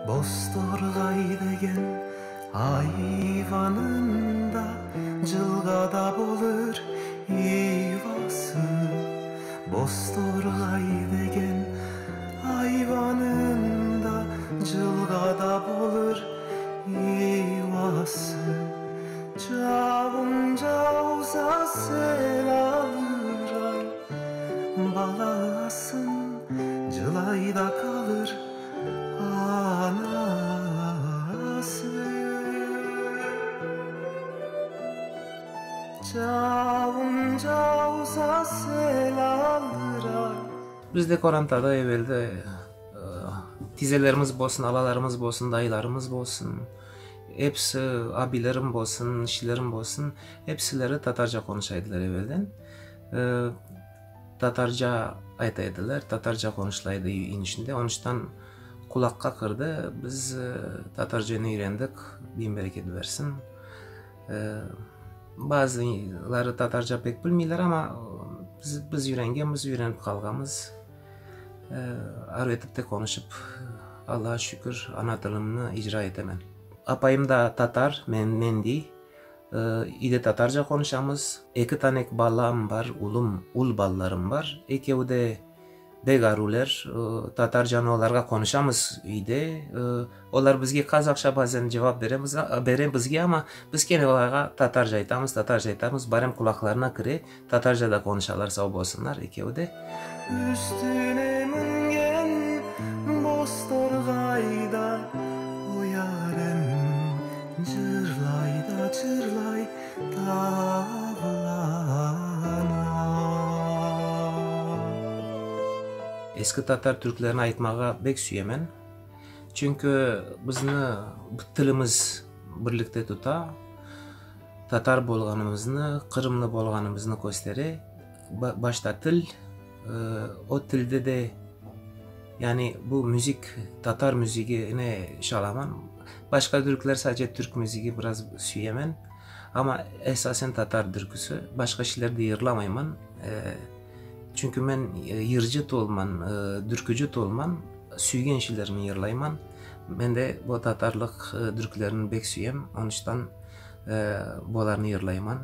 Bostorgay degen ayvanında cılgada bolur ivası. Bostorgay degen ayvanında cılgada bolur ivası. Çavunca uza sel alır ay, balasın cılayda kalır anası. Çavunca uza sel alır ay. Bizde Korantada evvelde tizelerimiz bolsun, alalarımız bolsun, dayılarımız bolsun, hepsi abilerim bolsun, şilerim bolsun, hepsileri Tatarca konuşaydılar evvelden. Tatarca aytaydılar, Tatarca konuşulaydı inişinde. Onun için kulakka kırdı. Biz Tatarca'nı öğrendik, bin bereket versin. Bazıları Tatarca pek bilmiyorlar ama biz öğrenip kalgamız. Arı etip de konuşup Allah'a şükür ana dilimini icra etemen. Apayım da Tatar, mendi. İde Tatarca konuşamız. 2 tane ballam var, ul ballarım var. Ekevi de begaruler, Tatarcanı onlarga konuşamız ide. Onlar bizge Kazakça bazen cevap berem bizge ama biz kene onlarga Tatarca aytamiz. Barem kulaklarına kire Tatarca da konuşalar sağ bolsunlar ekevi de. Üstüne mingen Bostorgayda o yarem cırlayda cırlay dağlana. Eski Tatar Türklerini aytmağa bek süyemen. Çünkü bizni tilimiz birlikte tuta. Tatar bolganımızını, Kırımlı bolganımızını gösteri. Başta til, o tilde de yani bu müzik, Tatar müziğine şalaman. Başka Türkler sadece Türk müziği biraz süyemen. Ama esasen Tatar türküsü. Başka şeyler de yırlamayman. Çünkü ben yırcıt olman, türkücüt olman, süygen şeylerimi yırlayman. Ben de bu Tatarlık türkülerini bek süyem. Onun için bolarını yırlayman.